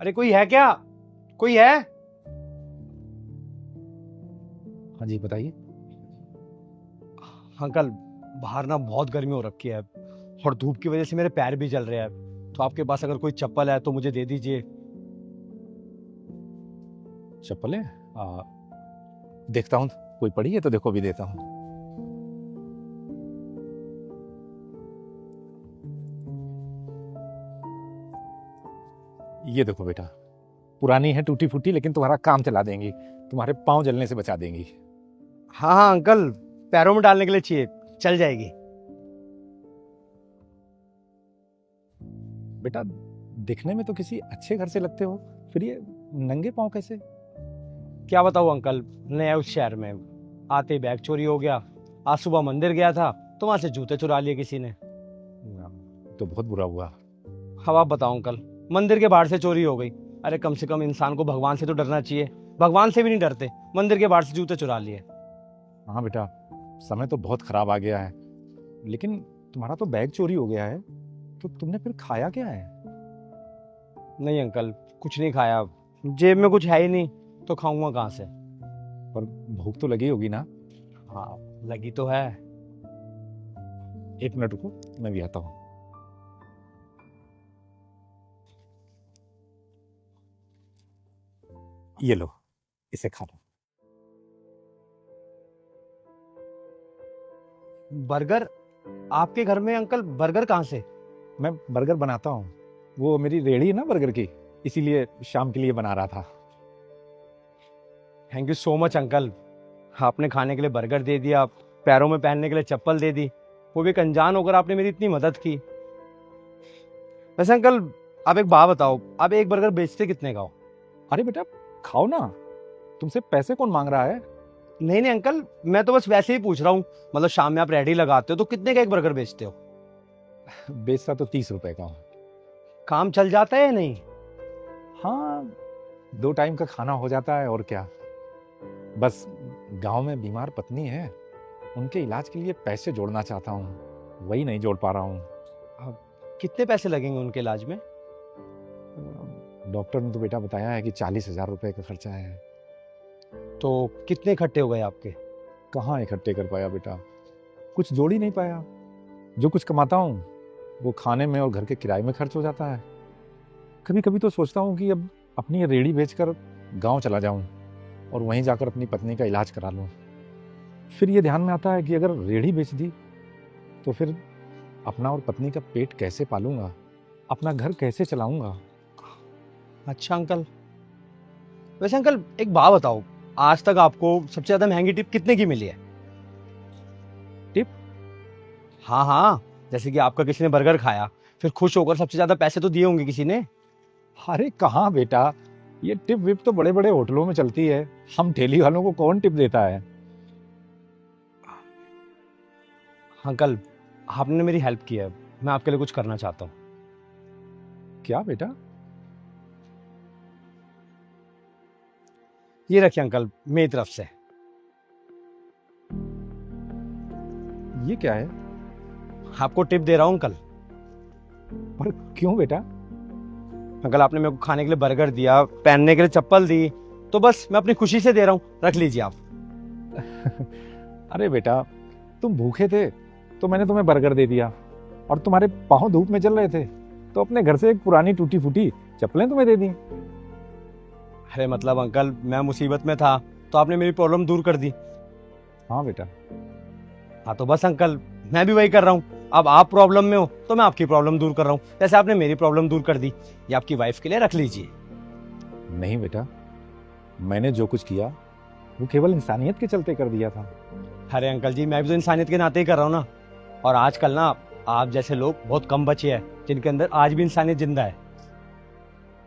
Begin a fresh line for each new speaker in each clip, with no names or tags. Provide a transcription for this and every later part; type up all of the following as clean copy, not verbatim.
अरे कोई है क्या? कोई है?
हाँ जी बताइए।
अंकल, बाहर ना बहुत गर्मी हो रखी है और धूप की वजह से मेरे पैर भी जल रहे हैं। तो आपके पास अगर कोई चप्पल है तो मुझे दे दीजिए।
चप्पलें देखता हूँ, कोई पड़ी है तो देखो भी देता हूँ। ये देखो बेटा, पुरानी है टूटी फूटी लेकिन तुम्हारा काम चला देंगी, तुम्हारे पाँव जलने से बचा देंगी।
हाँ हाँ अंकल, पैरों में डालने के लिए चाहिए, चल जाएगी।
बेटा दिखने में तो किसी अच्छे घर से लगते हो, फिर ये नंगे पाँव कैसे?
क्या बताऊँ अंकल, नया उस शहर में आते ही बैग चोरी हो गया। आज सुबह मंदिर गया था तो वहां से जूते चुरा लिए किसी ने।
तो बहुत बुरा हुआ।
अब आप बताओ अंकल, मंदिर के बाहर से चोरी हो गई। अरे कम से कम इंसान को भगवान से तो डरना चाहिए, भगवान से भी नहीं डरते, मंदिर के बाहर से जूते चुरा लिए।
हाँ बेटा, समय तो बहुत खराब आ गया है, लेकिन तुम्हारा तो बैग चोरी हो गया है, तो तुमने फिर खाया क्या है?
नहीं अंकल, कुछ नहीं खाया, जेब में कुछ है ही नहीं, तो खाऊंगा कहाँ से?
पर भूख तो लगी होगी ना?
हाँ लगी तो है।
एक मिनट रुको, मैं भी आता हूँ। ये लो, इसे खा लो।
बर्गर? आपके घर में अंकल बर्गर कहाँ से?
मैं बर्गर बनाता हूँ, वो मेरी रेहड़ी है ना बर्गर की, इसीलिए शाम के लिए बना रहा था।
Thank you so much uncle, आपने खाने के लिए बर्गर दे दिया, पैरों में पहनने के लिए चप्पल दे दी, वो भी एक अनजान होकर आपने मेरी इतनी मदद की। वैसे अंकल, आप एक बात बताओ, आप एक बर्गर बेचते कितने का हो?
अरे बेटा खाओ ना, तुमसे पैसे कौन मांग रहा है?
नहीं नहीं अंकल, मैं तो बस वैसे ही पूछ रहा हूँ, मतलब शाम में आप रेडी लगाते हो तो कितने का एक बर्गर बेचते हो?
बेचता तो 30 रुपए का हूँ।
काम चल जाता है या नहीं?
हाँ, 2 टाइम का खाना हो जाता है और क्या। बस गांव में बीमार पत्नी है, उनके इलाज के लिए पैसे जोड़ना चाहता हूँ, वही नहीं जोड़ पा रहा हूँ।
कितने पैसे लगेंगे उनके इलाज में?
डॉक्टर ने तो बेटा बताया है कि 40,000 रुपए का खर्चा है।
तो कितने इकट्ठे हो गए आपके?
कहाँ इकट्ठे कर पाया बेटा, कुछ जोड़ ही नहीं पाया। जो कुछ कमाता हूँ वो खाने में और घर के किराए में खर्च हो जाता है। कभी कभी तो सोचता हूँ कि अब अपनी ये रेहड़ी बेचकर गांव चला जाऊं और वहीं जाकर अपनी पत्नी का इलाज करा लूं। फिर ये ध्यान में आता है कि अगर रेहड़ी बेच दी तो फिर अपना और पत्नी का पेट कैसे पालूंगा, अपना घर कैसे चलाऊंगा।
अच्छा अंकल, वैसे अंकल एक बात बताओ, आज तक आपको सबसे ज्यादा महंगी टिप कितने की मिली है?
टिप?
हाँ हाँ, जैसे कि आपका किसी ने बर्गर खाया, फिर खुश होकर सबसे ज्यादा पैसे तो दिए होंगे किसी ने।
अरे कहाँ बेटा, ये टिप विप तो बड़े बड़े होटलों में चलती है, हम ठेली वालों को कौन टिप देता है।
अंकल, आपने मेरी हेल्प की है, मैं आपके लिए कुछ करना चाहता हूँ।
क्या बेटा?
ये रखिए अंकल, मेरी तरफ से।
ये क्या है?
आपको टिप दे रहा हूँ अंकल।
पर क्यों बेटा?
अंकल आपने मेरे को खाने के लिए बर्गर दिया, पहनने के लिए चप्पल दी, तो बस मैं अपनी खुशी से दे रहा हूँ, रख लीजिए आप।
अरे बेटा, तुम भूखे थे तो मैंने तुम्हें बर्गर दे दिया, और तुम्हारे पाँव धूप में जल रहे थे तो अपने घर से एक पुरानी टूटी फूटी चप्पलें तुम्हें दे दी।
अरे मतलब अंकल, मैं मुसीबत में था तो आपने मेरी प्रॉब्लम दूर कर दी।
हाँ बेटा।
हाँ तो बस अंकल, मैं भी वही कर रहा हूँ। अब आप प्रॉब्लम में हो तो मैं आपकी प्रॉब्लम दूर कर रहा हूँ, जैसे आपने मेरी प्रॉब्लम दूर कर दी। ये आपकी वाइफ के लिए रख लीजिए।
नहीं बेटा, मैंने जो कुछ किया वो केवल इंसानियत के चलते कर दिया था।
अरे अंकल जी, मैं भी तो इंसानियत के नाते ही कर रहा हूँ ना। और आजकल ना आप जैसे लोग बहुत कम बचे हैं जिनके अंदर आज भी इंसानियत जिंदा है।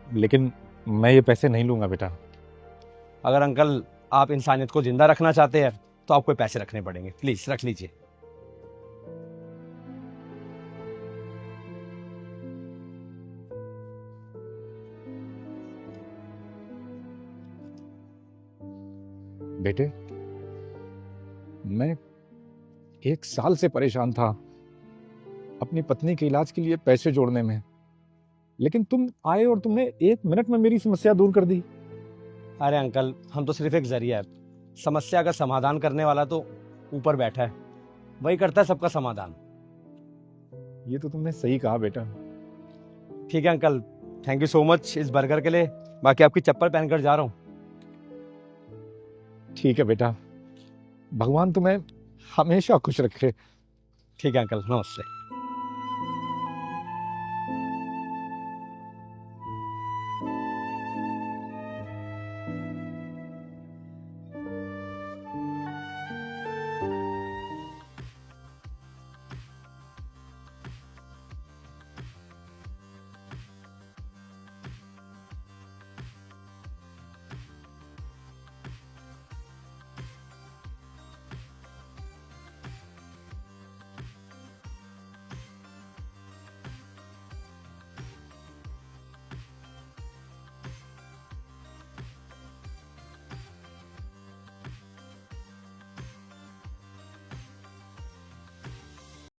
लेकिन मैं ये पैसे नहीं लूंगा बेटा।
अगर अंकल आप इंसानियत को जिंदा रखना चाहते हैं तो आपको पैसे रखने पड़ेंगे, प्लीज रख लीजिए।
बेटे, मैं 1 साल से परेशान था अपनी पत्नी के इलाज के लिए पैसे जोड़ने में। लेकिन तुम आए और तुमने 1 मिनट में मेरी समस्या दूर कर दी।
अरे अंकल, हम तो सिर्फ एक जरिया है। समस्या का समाधान करने वाला तो ऊपर बैठा है, वही करता है सबका समाधान।
ये तो तुमने सही कहा बेटा।
ठीक है uncle, thank you so much इस बर्गर के लिए। बाकी आपकी चप्पल पहनकर जा रहा हूँ।
ठीक है बेटा, भगवान तुम्हें हमेशा खुश रखे।
ठीक है अंकल, नमस्ते।